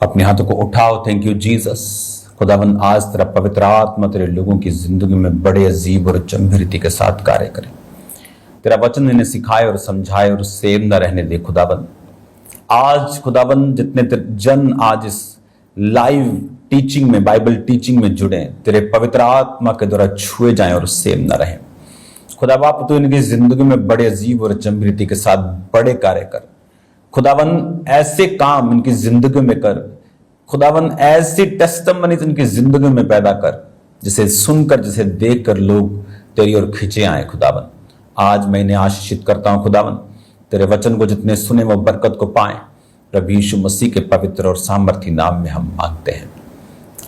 अपने हाथों को उठाओ। Thank you Jesus. खुदावन आज तेरा पवित्र आत्मा तेरे लोगों की जिंदगी में बड़े अजीब और गंभीर रीति के साथ कार्य करे। तेरा वचन इन्हें सिखाए और समझाए और सेम न रहने दे। खुदावन आज खुदावन जितने जन आज इस लाइव टीचिंग में, बाइबल टीचिंग में जुड़े, तेरे पवित्र आत्मा के द्वारा छुए जाएं और सेम न रहें। खुदा बाप तो इनकी जिंदगी में बड़े अजीब और गंभीर रीति के साथ बड़े कार्य कर। खुदावन ऐसे काम इनकी जिंदगी में कर। खुदावन ऐसी टेस्टिमनी इनकी जिंदगी में पैदा कर जिसे सुनकर, जिसे देखकर लोग तेरी ओर खिंचे आए। खुदावन आज मैं इन्हें आशीषित करता हूं। खुदावन तेरे वचन को जितने सुने वो बरकत को पाएं। प्रभु यीशु मसीह के पवित्र और सामर्थी नाम में हम मांगते हैं,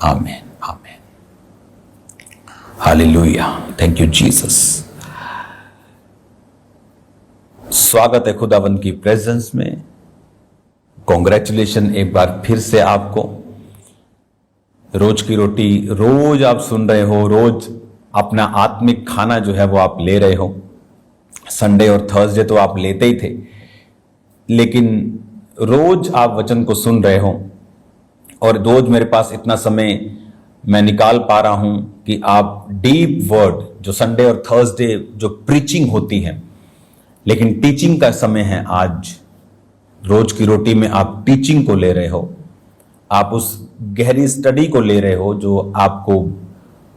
आमीन आमीन। हालेलुया। Thank you Jesus. स्वागत है खुदावन की प्रेजेंस में। कॉन्ग्रेचुलेशन एक बार फिर से आपको। रोज की रोटी रोज आप सुन रहे हो, रोज अपना आत्मिक खाना जो है वो आप ले रहे हो। संडे और थर्सडे तो आप लेते ही थे, लेकिन रोज आप वचन को सुन रहे हो और रोज मेरे पास इतना समय मैं निकाल पा रहा हूं कि आप डीप वर्ड जो संडे और थर्सडे जो प्रीचिंग होती है, लेकिन टीचिंग का समय है आज। रोज की रोटी में आप टीचिंग को ले रहे हो, आप उस गहरी स्टडी को ले रहे हो जो आपको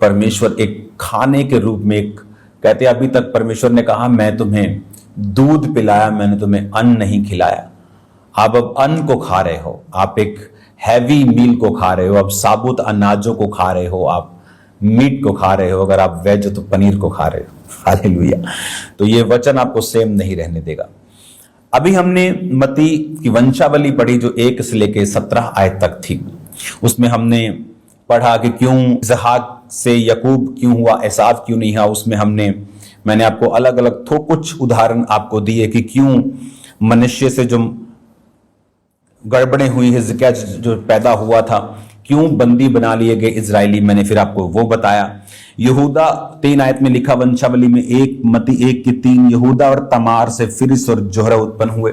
परमेश्वर एक खाने के रूप में, एक कहते अभी तक परमेश्वर ने कहा मैं तुम्हें दूध पिलाया, मैंने तुम्हें अन्न नहीं खिलाया। आप अब अन्न को खा रहे हो, आप एक हैवी मील को खा रहे हो, अब साबुत अनाजों को खा रहे हो, आप मीट को खा रहे हो, अगर आप वेज हो तो पनीर को खा रहे हो। हालेलुया। तो ये वचन आपको सेम नहीं रहने देगा। अभी हमने मत्ती की वंशावली पढ़ी जो 1 से लेके 17 आयत तक थी। उसमें हमने पढ़ा कि क्यों इसहाक से याकूब क्यों हुआ, एसाव क्यों नहीं हुआ। उसमें मैंने आपको अलग अलग कुछ उदाहरण आपको दिए कि क्यों मनुष्य से जो गड़बड़े हुई, हिजकिय्याह जो पैदा हुआ था, क्यों बंदी बना लिए गए इजरायली, मैंने फिर आपको वो बताया। यहूदा 3 आयत में लिखा वंशावली में, मत्ती 1 की 3, यहूदा और तमार से फिरिस और जोहरा उत्पन्न हुए।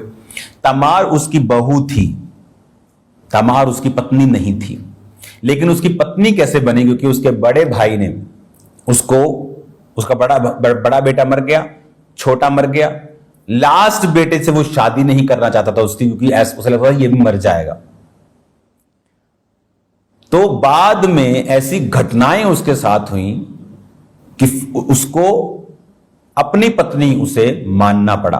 तमार उसकी बहू थी, तमार उसकी पत्नी नहीं थी। लेकिन उसकी पत्नी कैसे बनी? क्योंकि उसके बड़े भाई ने उसका बड़ा बेटा मर गया, छोटा मर गया। लास्ट बेटे से वो शादी नहीं करना चाहता था उसकी, क्योंकि उसे लगता था ये भी मर जाएगा। तो बाद में ऐसी घटनाएं उसके साथ हुई कि उसको अपनी पत्नी उसे मानना पड़ा,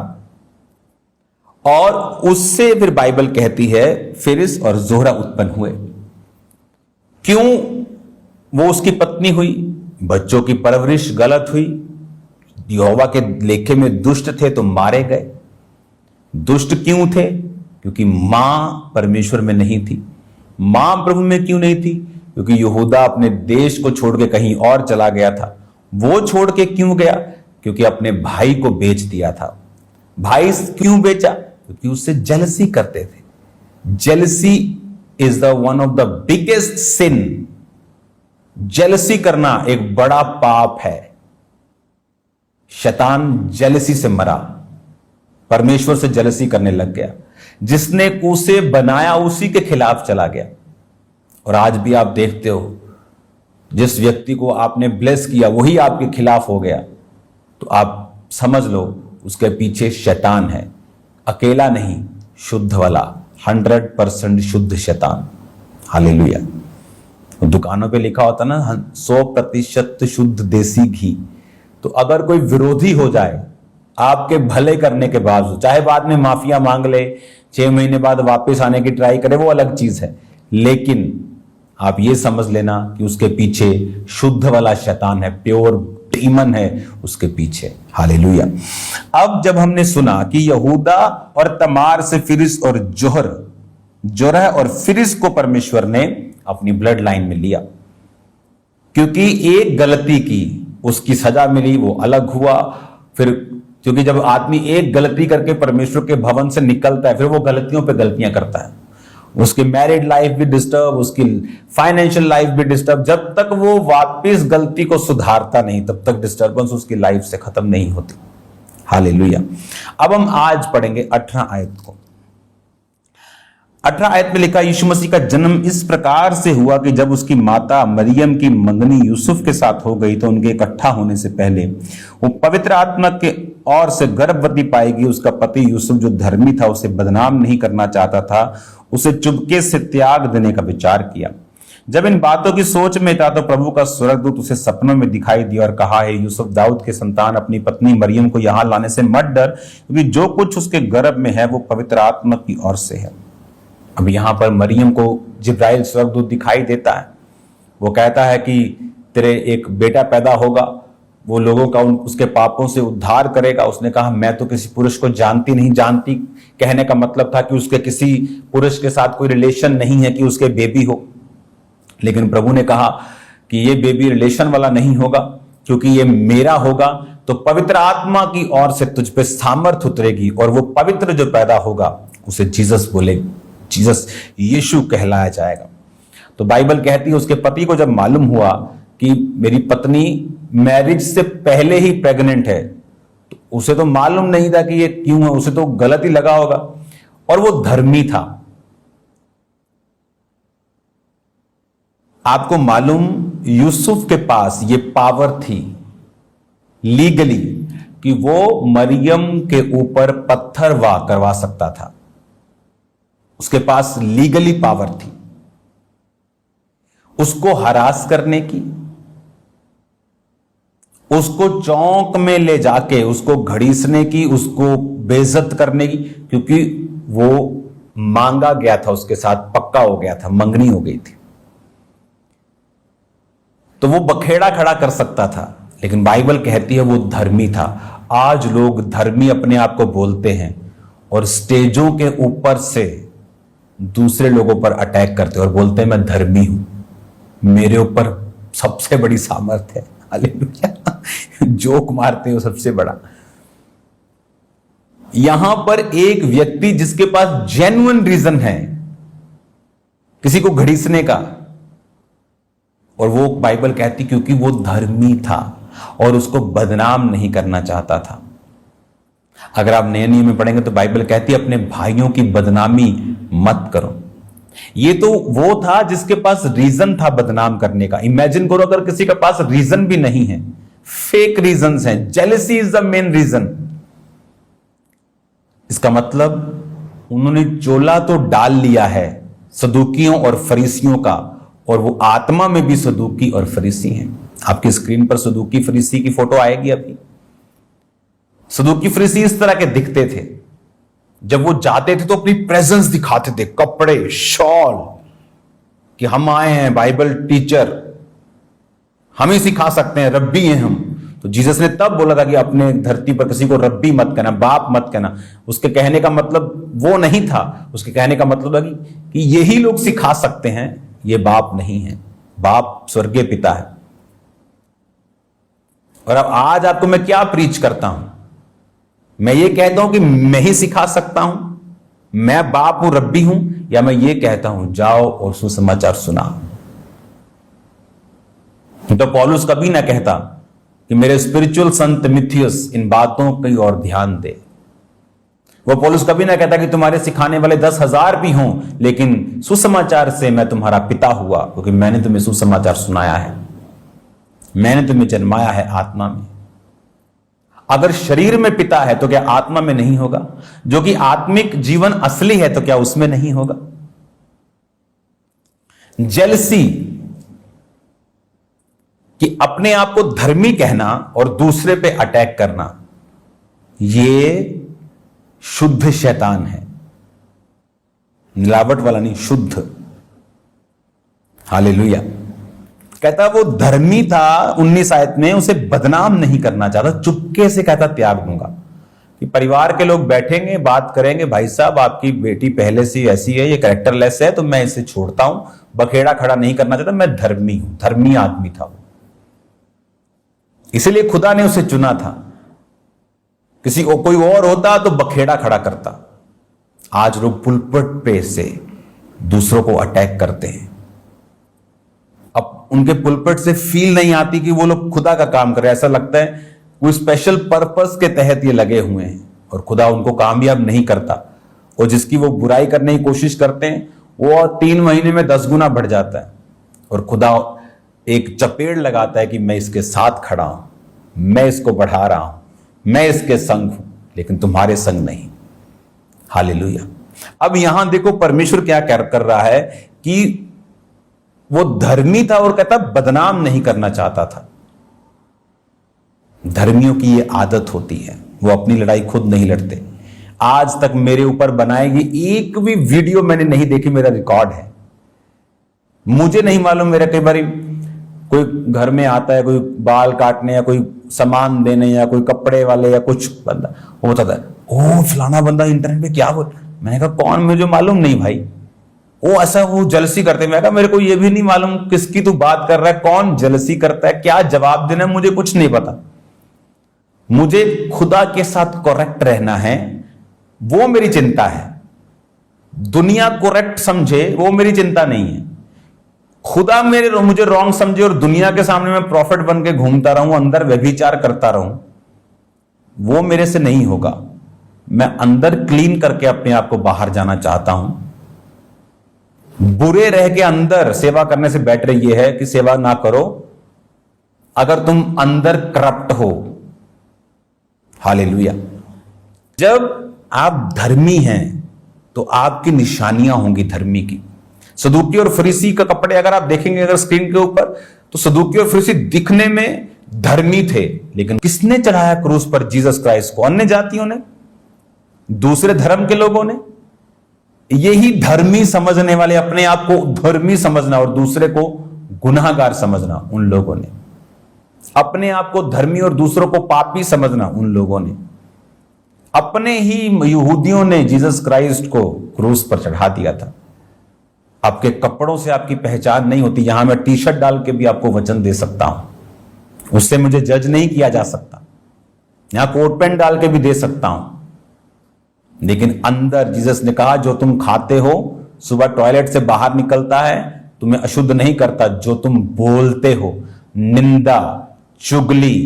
और उससे फिर बाइबल कहती है फिरिस और जोहरा उत्पन्न हुए। क्यों वो उसकी पत्नी हुई? बच्चों की परवरिश गलत हुई, यहोवा के लेखे में दुष्ट थे तो मारे गए। दुष्ट क्यों थे? क्योंकि मां परमेश्वर में नहीं थी। मां प्रभु में क्यों नहीं थी? क्योंकि यहूदा अपने देश को छोड़ के कहीं और चला गया था। वो छोड़ के क्यों गया? क्योंकि अपने भाई को बेच दिया था। भाई क्यों बेचा? क्योंकि उससे जेलसी करते थे। Jealousy is the one of the biggest sin. Jealousy करना एक बड़ा पाप है। शैतान जेलसी से मरा, परमेश्वर से जेलसी करने लग गया। जिसने उसे बनाया उसी के खिलाफ चला गया। और आज भी आप देखते हो, जिस व्यक्ति को आपने ब्लेस किया वही आपके खिलाफ हो गया, तो आप समझ लो उसके पीछे शैतान है। अकेला नहीं, शुद्ध वाला, 100% शुद्ध शैतान। हालेलुया। दुकानों पे लिखा होता ना 100% शुद्ध देसी घी। तो अगर कोई विरोधी हो जाए आपके भले करने के बावजूद, चाहे बाद में माफिया मांग ले, 6 महीने बाद वापस आने की ट्राई करे, वो अलग चीज है, लेकिन आप ये समझ लेना कि उसके पीछे शुद्ध वाला शैतान है, प्योर डीमन है उसके पीछे। हालेलुया। अब जब हमने सुना कि यहूदा और तमार से फिरिस और जोरह और फिरिस को परमेश्वर ने अपनी ब्लड लाइन में लिया, क्योंकि एक गलती की उसकी सजा मिली, वो अलग हुआ। फिर क्योंकि जब आदमी एक गलती करके परमेश्वर के भवन से निकलता है, फिर वो गलतियों पे गलतियां करता है। उसकी मैरिड लाइफ भी डिस्टर्ब, उसकी फाइनेंशियल लाइफ भी डिस्टर्ब। जब तक वो वापस गलती को सुधारता नहीं, तब तक डिस्टर्बेंस उसकी लाइफ से खत्म नहीं होती। हालेलुया। अब हम आज पढ़ेंगे 18 आयत को। 18 आयत में लिखा, यीशु मसीह का जन्म इस प्रकार से हुआ कि जब उसकी माता मरियम की मंगनी यूसुफ के साथ हो गई तो उनके इकट्ठा होने से पहले वो पवित्र आत्मा के ओर से गर्भवती पाएगी। उसका पति यूसुफ जो धर्मी था, उसे बदनाम नहीं करना चाहता था, उसे चुपके से त्याग देने का विचार किया। जब इन बातों की सोच में था तो प्रभु का स्वर्गदूत उसे सपनों में दिखाई दिया और कहा, है यूसुफ, दाऊद के संतान, अपनी पत्नी मरियम को यहां लाने से मत डर, क्योंकि जो कुछ उसके गर्भ में है वो पवित्र आत्मा की ओर से है। अब यहां पर मरियम को जिब्राइल स्वर्गदूत दिखाई देता है। वो कहता है कि तेरे एक बेटा पैदा होगा, वो लोगों का उसके पापों से उद्धार करेगा। उसने कहा, मैं तो किसी पुरुष को जानती नहीं। जानती कहने का मतलब था कि उसके किसी पुरुष के साथ कोई रिलेशन नहीं है कि उसके बेबी हो। लेकिन प्रभु ने कहा कि ये बेबी रिलेशन वाला नहीं होगा, क्योंकि ये मेरा होगा। तो पवित्र आत्मा की ओर से तुझ पे सामर्थ उतरेगी और वो पवित्र जो पैदा होगा उसे जीसस बोले, जीसस यीशु कहलाया जाएगा। तो बाइबल कहती है उसके पति को जब मालूम हुआ कि मेरी पत्नी मैरिज से पहले ही प्रेग्नेंट है, तो उसे तो मालूम नहीं था कि ये क्यों है, उसे तो गलत ही लगा होगा। और वो धर्मी था। आपको मालूम, यूसुफ के पास ये पावर थी लीगली कि वो मरियम के ऊपर पत्थर वार करवा सकता था। उसके पास लीगली पावर थी उसको हरास करने की, उसको चौक में ले जाके उसको घड़ीसने की, उसको बेइज्जत करने की, क्योंकि वो मांगा गया था, उसके साथ पक्का हो गया था, मंगनी हो गई थी। तो वो बखेड़ा खड़ा कर सकता था। लेकिन बाइबल कहती है वो धर्मी था। आज लोग धर्मी अपने आप को बोलते हैं और स्टेजों के ऊपर से दूसरे लोगों पर अटैक करते हैं और बोलते हैं मैं धर्मी हूं, मेरे ऊपर सबसे बड़ी सामर्थ है। हालेलुया। जोक मारते हो सबसे बड़ा। यहां पर एक व्यक्ति जिसके पास जेन्युइन रीजन है किसी को घड़ीसने का, और वो बाइबल कहती क्योंकि वो धर्मी था और उसको बदनाम नहीं करना चाहता था। अगर आप नए नियम में पढ़ेंगे तो बाइबल कहती है अपने भाइयों की बदनामी मत करो। ये तो वो था जिसके पास रीजन था बदनाम करने का। इमेजिन करो अगर किसी के पास रीजन भी नहीं है, फेक रीजंस हैं, jealousy is the main reason. इसका मतलब उन्होंने चोला तो डाल लिया है सदूकियों और फरीसियों का, और वो आत्मा में भी सदूकी और फरीसी हैं। आपकी स्क्रीन पर सदूकी फरीसी की फोटो आएगी अभी। सदूकी फरीसी इस तरह के दिखते थे। जब वो जाते थे तो अपनी प्रेजेंस दिखाते थे, कपड़े, शॉल, कि हम आए हैं बाइबल टीचर, हम ही सिखा सकते हैं, रब्बी हैं हम। तो जीसस ने तब बोला था कि अपने धरती पर किसी को रब्बी मत कहना, बाप मत कहना। उसके कहने का मतलब वो नहीं था। उसके कहने का मतलब है कि यही लोग सिखा सकते हैं, ये बाप नहीं है। बाप स्वर्गीय पिता है। और अब आज आपको मैं क्या प्रीच करता हूं? मैं ये कहता हूं कि मैं ही सिखा सकता हूं, मैं बाप हूं, रब्बी हूं, या मैं ये कहता हूं जाओ और सुसमाचार सुनाओ? तो पौलुस कभी ना कहता कि मेरे स्पिरिचुअल सन तिमुथियुस इन बातों की ओर ध्यान दे। वो पौलुस कभी ना कहता कि तुम्हारे सिखाने वाले 10,000 भी हों, लेकिन सुसमाचार से मैं तुम्हारा पिता हुआ, क्योंकि मैंने तुम्हें सुसमाचार सुनाया है, मैंने तुम्हें जन्माया है आत्मा में। अगर शरीर में पिता है तो क्या आत्मा में नहीं होगा? जो कि आत्मिक जीवन असली है तो क्या उसमें नहीं होगा? जेलसी कि अपने आप को धर्मी कहना और दूसरे पे अटैक करना, ये शुद्ध शैतान है। मिलावट वाला नहीं, शुद्ध। हालेलुया। कहता वो धर्मी था, 19 आयत में उसे बदनाम नहीं करना चाहता, चुपके से कहता त्याग दूंगा। कि परिवार के लोग बैठेंगे, बात करेंगे, भाई साहब आपकी बेटी पहले से ऐसी है, ये कैरेक्टरलेस है, तो मैं इसे छोड़ता हूं। बखेड़ा खड़ा नहीं करना चाहता, मैं धर्मी हूं। धर्मी आदमी था वो, इसलिए खुदा ने उसे चुना था। किसी को कोई और होता तो बखेड़ा खड़ा करता। आज लोग पुलपट पे से दूसरों को अटैक करते हैं। अब उनके पुलपट से फील नहीं आती कि वो लोग खुदा का काम कर रहे हैं। ऐसा लगता है कोई स्पेशल पर्पस के तहत ये लगे हुए हैं और खुदा उनको कामयाब नहीं करता। और जिसकी वो बुराई करने की कोशिश करते हैं वो 3 महीने में 10 गुना बढ़ जाता है। और खुदा एक चपेड़ लगाता है कि मैं इसके साथ खड़ा हूं, मैं इसको बढ़ा रहा हूं, मैं इसके संग हूं, लेकिन तुम्हारे संग नहीं। हालेलुया। अब यहां देखो परमेश्वर क्या कर रहा है कि वो धर्मी था और कहता बदनाम नहीं करना चाहता था। धर्मियों की ये आदत होती है, वो अपनी लड़ाई खुद नहीं लड़ते। आज तक मेरे ऊपर बनाएगी एक भी वीडियो मैंने नहीं देखी, मेरा रिकॉर्ड है। मुझे नहीं मालूम, मेरा कई बार कोई घर में आता है, कोई बाल काटने या कोई सामान देने या कोई कपड़े वाले या कुछ बंदा, वो बताता है ओ फलाना बंदा इंटरनेट पे क्या बोल। मैंने कहा कौन, मुझे मालूम नहीं भाई। वो ऐसा वो जलसी करते। मैं कहा मेरे को ये भी नहीं मालूम किसकी तू बात कर रहा है, कौन जलसी करता है, क्या जवाब देना है, मुझे कुछ नहीं पता। मुझे खुदा के साथ करेक्ट रहना है, वो मेरी चिंता है। दुनिया करेक्ट समझे वो मेरी चिंता नहीं है। खुदा मुझे रॉन्ग समझे और दुनिया के सामने मैं प्रॉफिट बन के घूमता रहूं, अंदर व्यभिचार करता रहूं, वो मेरे से नहीं होगा। मैं अंदर क्लीन करके अपने आप को बाहर जाना चाहता हूं। बुरे रह के अंदर सेवा करने से बेटर यह है कि सेवा ना करो अगर तुम अंदर करप्ट हो। हालेलुया। जब आप धर्मी हैं तो आपकी निशानियां होंगी धर्मी की। सदूकी और फरीसी का कपड़े अगर आप देखेंगे अगर स्क्रीन के ऊपर, तो सदूकी और फरीसी दिखने में धर्मी थे, लेकिन किसने चढ़ाया क्रूस पर जीसस क्राइस्ट को? अन्य जातियों ने, दूसरे धर्म के लोगों ने। यही धर्मी समझने वाले, अपने आप को धर्मी समझना और दूसरे को गुनाहगार समझना उन लोगों ने। अपने आप को धर्मी और दूसरों को पापी समझना उन लोगों ने। अपने ही यहूदियों ने जीसस क्राइस्ट को क्रूस पर चढ़ा दिया था। आपके कपड़ों से आपकी पहचान नहीं होती। यहां मैं टी शर्ट डाल के भी आपको वचन दे सकता हूं, उससे मुझे जज नहीं किया जा सकता। यहां कोट पैंट डाल के भी दे सकता हूं, लेकिन अंदर जीसस ने कहा जो तुम खाते हो, सुबह टॉयलेट से बाहर निकलता है, तुम्हें अशुद्ध नहीं करता। जो तुम बोलते हो, निंदा, चुगली,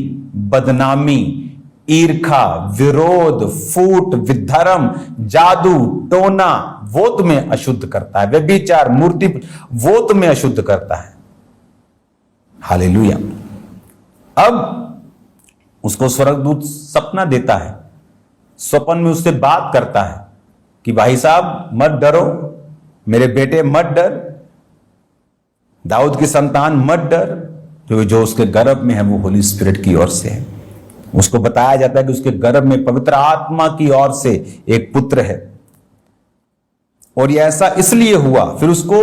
बदनामी, ईर्खा, विरोध, फूट, विधर्म, जादू टोना, वो तुम्हें अशुद्ध करता है। व्यभिचार, मूर्ति, वो तुम्हें अशुद्ध करता है। हालेलुया। अब उसको स्वर्गदूत सपना देता है, स्वप्न में उससे बात करता है कि भाई साहब मत डरो, मेरे बेटे मत डर, दाऊद की संतान मत डर, क्योंकि जो उसके गर्भ में है वो होली स्पिरिट की ओर से है। उसको बताया जाता है कि उसके गर्भ में पवित्र आत्मा की ओर से एक पुत्र है। और यह ऐसा इसलिए हुआ। फिर उसको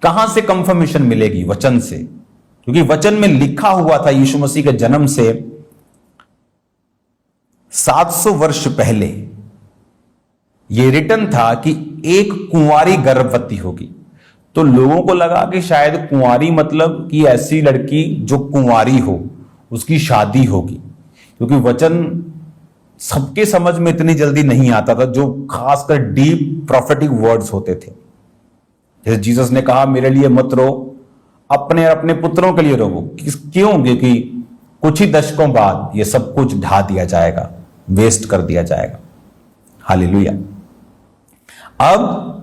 कहां से कंफर्मेशन मिलेगी? वचन से, क्योंकि वचन में लिखा हुआ था यीशु मसीह के जन्म से 700 वर्ष पहले यह रिटन था कि एक कुंवारी गर्भवती होगी। तो लोगों को लगा कि शायद कुंवारी मतलब कि ऐसी लड़की जो कुंवारी हो, उसकी शादी होगी, क्योंकि वचन सबके समझ में इतनी जल्दी नहीं आता था, जो खासकर डीप प्रोफेटिक वर्ड्स होते थे। जैसे जीसस ने कहा मेरे लिए मत रो, अपने और अपने पुत्रों के लिए रोवो। क्यों? क्योंकि कुछ ही दशकों बाद ये सब कुछ ढा दिया जाएगा, वेस्ट कर दिया जाएगा। हालेलुया। अब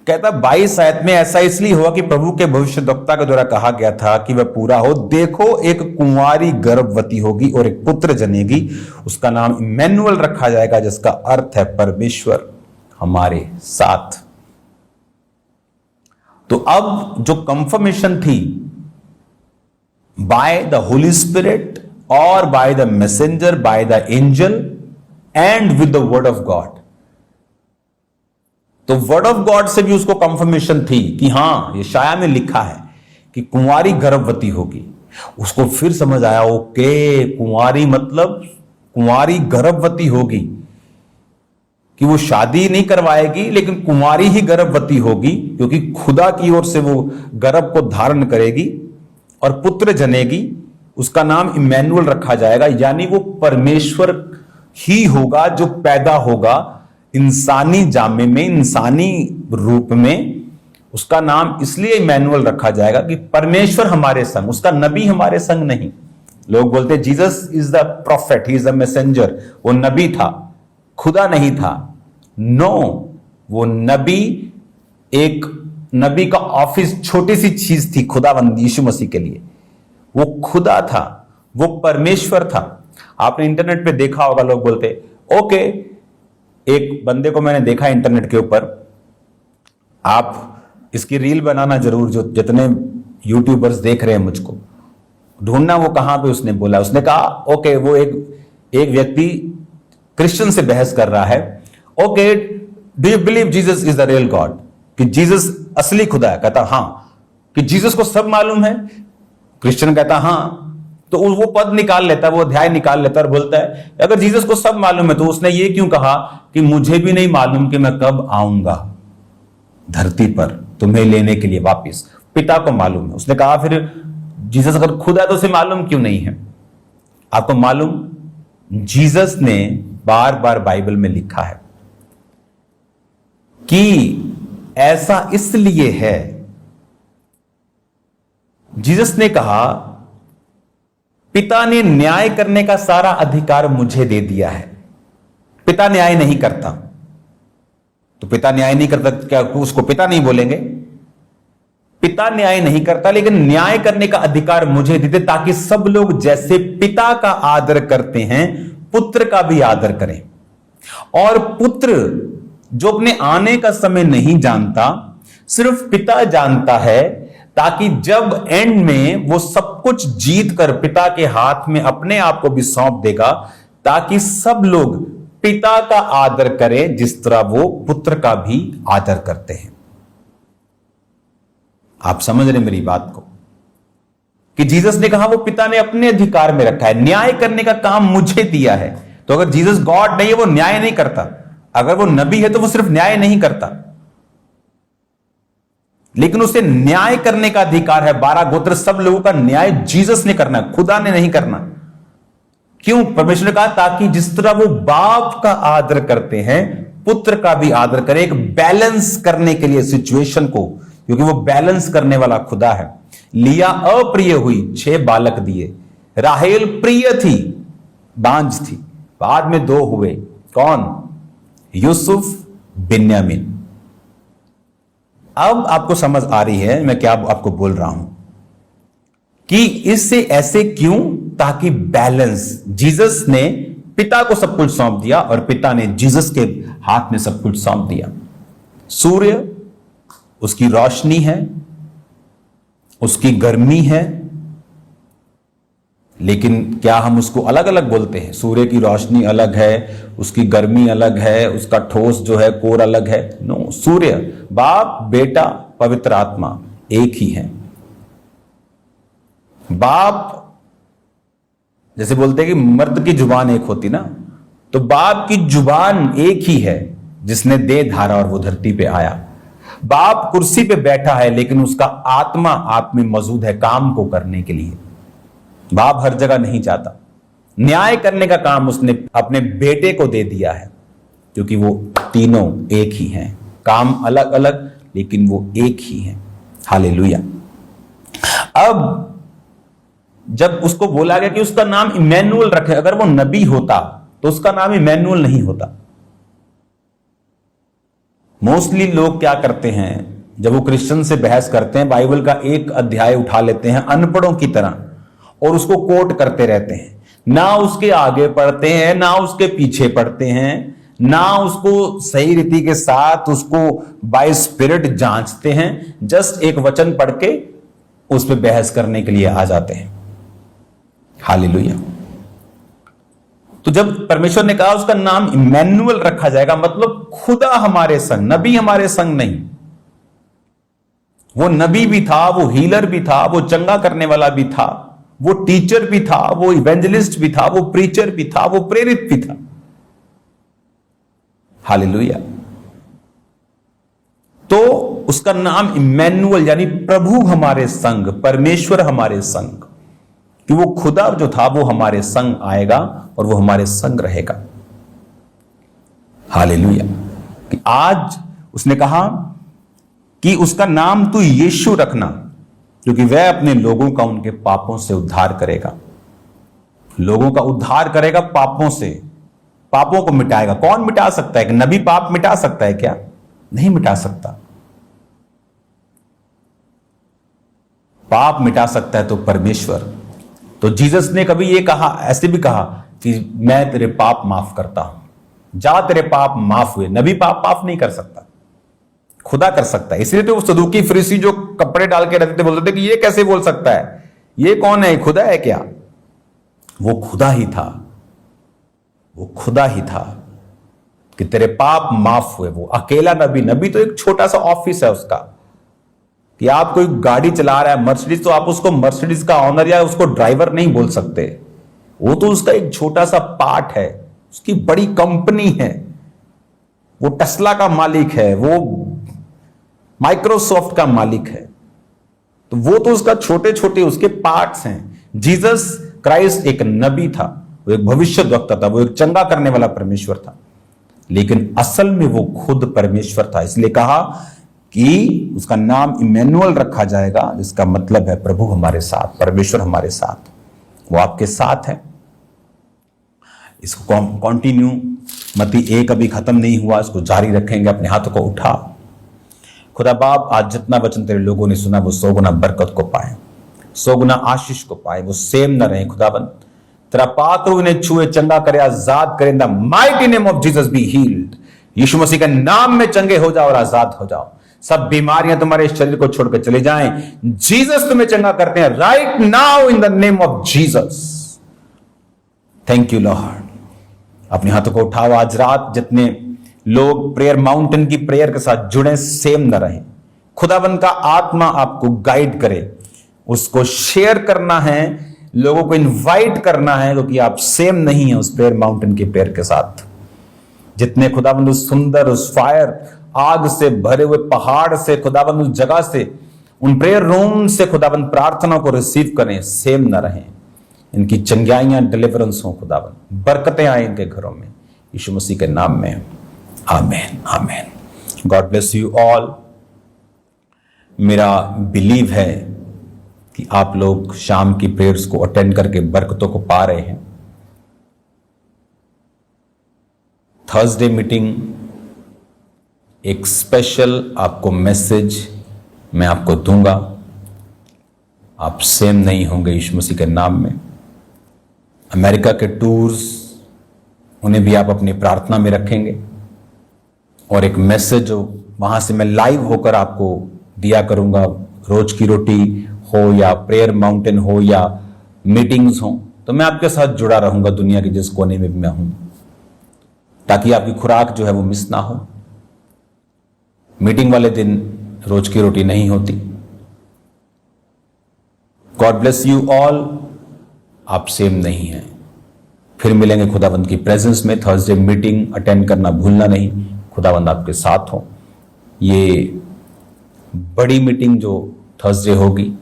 कहता 22 आयत में ऐसा इसलिए हुआ कि प्रभु के भविष्यद्वक्ता के द्वारा कहा गया था कि वह पूरा हो। देखो एक कुंवारी गर्भवती होगी और एक पुत्र जनेगी, उसका नाम इमैनुअल रखा जाएगा, जिसका अर्थ है परमेश्वर हमारे साथ। तो अब जो कंफर्मेशन थी बाय द होली स्पिरिट और by the messenger, by the angel and with the word of God, तो वर्ड ऑफ गॉड से भी उसको कंफर्मेशन थी कि हां, यशाया में लिखा है कि कुंवारी गर्भवती होगी। उसको फिर समझ आया, ओके कुंवारी मतलब कुंवारी गर्भवती होगी, कि वो शादी नहीं करवाएगी लेकिन कुंवारी ही गर्भवती होगी, क्योंकि खुदा की ओर से वो गर्भ को धारण करेगी और पुत्र जनेगी, उसका नाम इमैनुअल रखा जाएगा। यानी वो परमेश्वर ही होगा जो पैदा होगा इंसानी जामे में, इंसानी रूप में। उसका नाम इसलिए इमैनुअल रखा जाएगा कि परमेश्वर हमारे संग, उसका नबी हमारे संग नहीं। लोग बोलते Jesus is the profit, he is the messenger, वो नबी था, खुदा नहीं था। नो, वो नबी, एक नबी का ऑफिस छोटी सी चीज थी खुदावंद यीशु मसीह के लिए। वो खुदा था, वो परमेश्वर था। आपने इंटरनेट पे देखा होगा, लोग बोलते ओके, एक बंदे को मैंने देखा इंटरनेट के ऊपर, आप इसकी रील बनाना जरूर, जो जितने यूट्यूबर्स देख रहे हैं मुझको, ढूंढना वो कहां पे उसने बोला। उसने कहा ओके, वो एक व्यक्ति क्रिश्चियन से बहस कर रहा है, okay do you believe Jesus is the real God, कि जीसस असली खुदा है। कहता हां। कि जीसस को सब मालूम है। क्रिश्चियन कहता हां। तो वो पद निकाल लेता है, वो अध्याय निकाल लेता है और बोलता है अगर जीसस को सब मालूम है तो उसने ये क्यों कहा कि मुझे भी नहीं मालूम कि मैं कब आऊंगा धरती पर तुम्हें लेने के लिए वापिस, पिता को मालूम है। उसने कहा फिर जीसस अगर खुदा है तो उसे मालूम क्यों नहीं है? आपको मालूम, जीसस ने बार बार बाइबल में लिखा है कि ऐसा इसलिए है। जीसस ने कहा पिता ने न्याय करने का सारा अधिकार मुझे दे दिया है। पिता न्याय नहीं करता, तो पिता न्याय नहीं करता, क्या उसको पिता नहीं बोलेंगे? पिता न्याय नहीं करता, लेकिन न्याय करने का अधिकार मुझे देते, ताकि सब लोग जैसे पिता का आदर करते हैं पुत्र का भी आदर करें। और पुत्र जो अपने आने का समय नहीं जानता, सिर्फ पिता जानता है, ताकि जब एंड में वो सब कुछ जीत कर पिता के हाथ में अपने आप को भी सौंप देगा, ताकि सब लोग पिता का आदर करें जिस तरह वो पुत्र का भी आदर करते हैं। आप समझ रहे मेरी बात को? कि जीसस ने कहा वो पिता ने अपने अधिकार में रखा है, न्याय करने का काम मुझे दिया है। तो अगर जीसस गॉड नहीं है, वो न्याय नहीं करता। अगर वो नबी है तो वो सिर्फ न्याय नहीं करता, लेकिन उसे न्याय करने का अधिकार है। 12 गोत्र सब लोगों का न्याय जीसस ने करना है, खुदा ने नहीं करना। क्यों? परमेश्वर ने कहा ताकि जिस तरह वो बाप का आदर करते हैं पुत्र का भी आदर करें, एक बैलेंस करने के लिए सिचुएशन को, क्योंकि वो बैलेंस करने वाला खुदा है। लिया अप्रिय हुई, 6 बालक दिए। राहेल प्रिय थी, बांझ थी, बाद में 2 हुए। कौन? यूसुफ, बिन्यामीन। अब आपको समझ आ रही है मैं क्या आपको बोल रहा हूं कि इससे ऐसे क्यों? ताकि बैलेंस। जीसस ने पिता को सब कुछ सौंप दिया और पिता ने जीसस के हाथ में सब कुछ सौंप दिया। सूर्य उसकी रोशनी है, उसकी गर्मी है, लेकिन क्या हम उसको अलग अलग बोलते हैं? सूर्य की रोशनी अलग है, उसकी गर्मी अलग है, उसका ठोस जो है कोर अलग है। नो, सूर्य, बाप, बेटा, पवित्र आत्मा एक ही है। बाप, जैसे बोलते हैं कि मर्द की जुबान एक होती ना, तो बाप की जुबान एक ही है जिसने देह धारा और वो धरती पे आया। बाप कुर्सी पे बैठा है, लेकिन उसका आत्मा आप में मौजूद है काम को करने के लिए। बाप हर जगह नहीं जाता। न्याय करने का काम उसने अपने बेटे को दे दिया है, क्योंकि वो तीनों एक ही हैं, काम अलग अलग लेकिन वो एक ही हैं। हालेलुया। अब जब उसको बोला गया कि उसका नाम इमैनुअल रखे, अगर वो नबी होता तो उसका नाम इमैनुअल नहीं होता। मोस्टली लोग क्या करते हैं, जब वो क्रिश्चियन से बहस करते हैं, बाइबल का एक अध्याय उठा लेते हैं अनपढ़ों की तरह और उसको कोट करते रहते हैं। ना उसके आगे पढ़ते हैं, ना उसके पीछे पढ़ते हैं, ना उसको सही रीति के साथ उसको बाय स्पिरिट जांचते हैं। जस्ट एक वचन पढ़ के उस पर बहस करने के लिए आ जाते हैं। हालेलुया। तो जब परमेश्वर ने कहा उसका नाम इमैनुअल रखा जाएगा, मतलब खुदा हमारे संग, नबी हमारे संग नहीं। वो नबी भी था, वो हीलर भी था, वो चंगा करने वाला भी था, वो टीचर भी था, वो इवेंजलिस्ट भी था, वो प्रीचर भी था, वो प्रेरित भी था। हालेलुया। तो उसका नाम इमैनुअल यानी प्रभु हमारे संग, परमेश्वर हमारे संग, कि वो खुदा जो था वो हमारे संग आएगा और वो हमारे संग रहेगा। हालेलुया। कि आज उसने कहा कि उसका नाम तू यीशु रखना, क्योंकि वह अपने लोगों का उनके पापों से उद्धार करेगा। लोगों का उद्धार करेगा पापों से। पापों को मिटाएगा। कौन मिटा सकता है? कि नबी पाप मिटा सकता है क्या? नहीं मिटा सकता। पाप मिटा सकता है तो परमेश्वर। तो जीसस ने कभी ये कहा, ऐसे भी कहा कि मैं तेरे पाप माफ करता हूं, जा तेरे पाप माफ हुए। नबी पाप माफ नहीं कर सकता, खुदा कर सकता है। इसलिए तो वो सदूकी फरीसी जो कपड़े डाल के रहते थे बोलते थे कि ये कैसे बोल सकता है, ये कौन है, खुदा है क्या? वो खुदा ही था, वो खुदा ही था कि तेरे पाप माफ हुए। वो अकेला नबी, नबी तो एक छोटा सा ऑफिस है उसका, कि आप कोई गाड़ी चला रहा है मर्सिडीज, तो आप उसको मर्सिडीज का ऑनर या उसको ड्राइवर नहीं बोल सकते। वो तो उसका एक छोटा सा पार्ट है, उसकी बड़ी कंपनी है। वो टेस्ला का मालिक है, वो माइक्रोसॉफ्ट का मालिक है। तो वो तो उसका छोटे छोटे उसके पार्ट्स हैं। जीसस क्राइस्ट एक नबी था, वो एक भविष्यद्वक्ता था, वो एक चंगा करने वाला परमेश्वर था, लेकिन असल में वो खुद परमेश्वर था। इसलिए कहा कि उसका नाम इमैनुअल रखा जाएगा, जिसका मतलब है प्रभु हमारे साथ, परमेश्वर हमारे साथ। वो आपके साथ है। इसको कंटिन्यू, मत्ती 1 अभी खत्म नहीं हुआ, इसको जारी रखेंगे। अपने हाथों को उठा। खुदा बाप, आज जितना वचन तेरे लोगों ने सुना वो 100 गुना बरकत को पाए, 100 गुना आशीष को पाए, वो सेम न रहे। खुदाबंद तेरा पात्र उन्हें छुए, चंगा करे, आजाद करे। In the mighty name of Jesus be healed. Yeshu Masih के नाम में चंगे हो जाओ और आजाद हो जाओ। सब बीमारियां तुम्हारे शरीर को छोड़कर चले जाएं। जीसस तुम्हें चंगा करते हैं right now in the name of Jesus. Thank you Lord. अपने हाथों को उठाओ। आज रात जितने लोग प्रेयर माउंटेन की प्रेयर के साथ जुड़े, सेम न रहें। खुदाबंद का आत्मा आपको गाइड करे, उसको शेयर करना है, लोगों को इनवाइट करना है, क्योंकि आप सेम नहीं है उस प्रेयर माउंटेन की प्रेयर के साथ। जितने खुदाबंद उस सुंदर, उस फायर आग से भरे हुए पहाड़ से, खुदाबंद उस जगह से, उन प्रेयर रूम से खुदाबंद प्रार्थना को रिसीव करें, सेम न रहें। इनकी चंगाइयां, डिलीवरेंस हो खुदाबंद, बरकतें आए इनके घरों में, यीशु मसीह के नाम में। Amen, amen. God bless you all. मेरा बिलीव है कि आप लोग शाम की प्रेयर्स को अटेंड करके बरकतों को पा रहे हैं। थर्सडे मीटिंग एक स्पेशल आपको मैसेज मैं आपको दूंगा। आप सेम नहीं होंगे यीशु मसीह के नाम में। अमेरिका के टूर्स, उन्हें भी आप अपनी प्रार्थना में रखेंगे, और एक मैसेज जो वहां से मैं लाइव होकर आपको दिया करूंगा, रोज की रोटी हो या प्रेयर माउंटेन हो या मीटिंग्स हो, तो मैं आपके साथ जुड़ा रहूंगा दुनिया के जिस कोने में भी मैं हूं, ताकि आपकी खुराक जो है वो मिस ना हो। मीटिंग वाले दिन रोज की रोटी नहीं होती। God bless you all. आप सेम नहीं हैं। फिर मिलेंगे खुदावंद की प्रेजेंस में। थर्सडे मीटिंग अटेंड करना भूलना नहीं। खुदावंद आपके साथ हो। ये बड़ी मीटिंग जो थर्सडे होगी,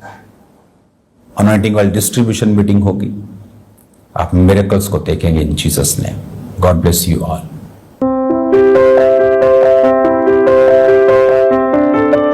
अनॉइंटिंग ऑयल डिस्ट्रीब्यूशन मीटिंग होगी। आप मिरेकल्स को देखेंगे इन Jesus name. God bless you all.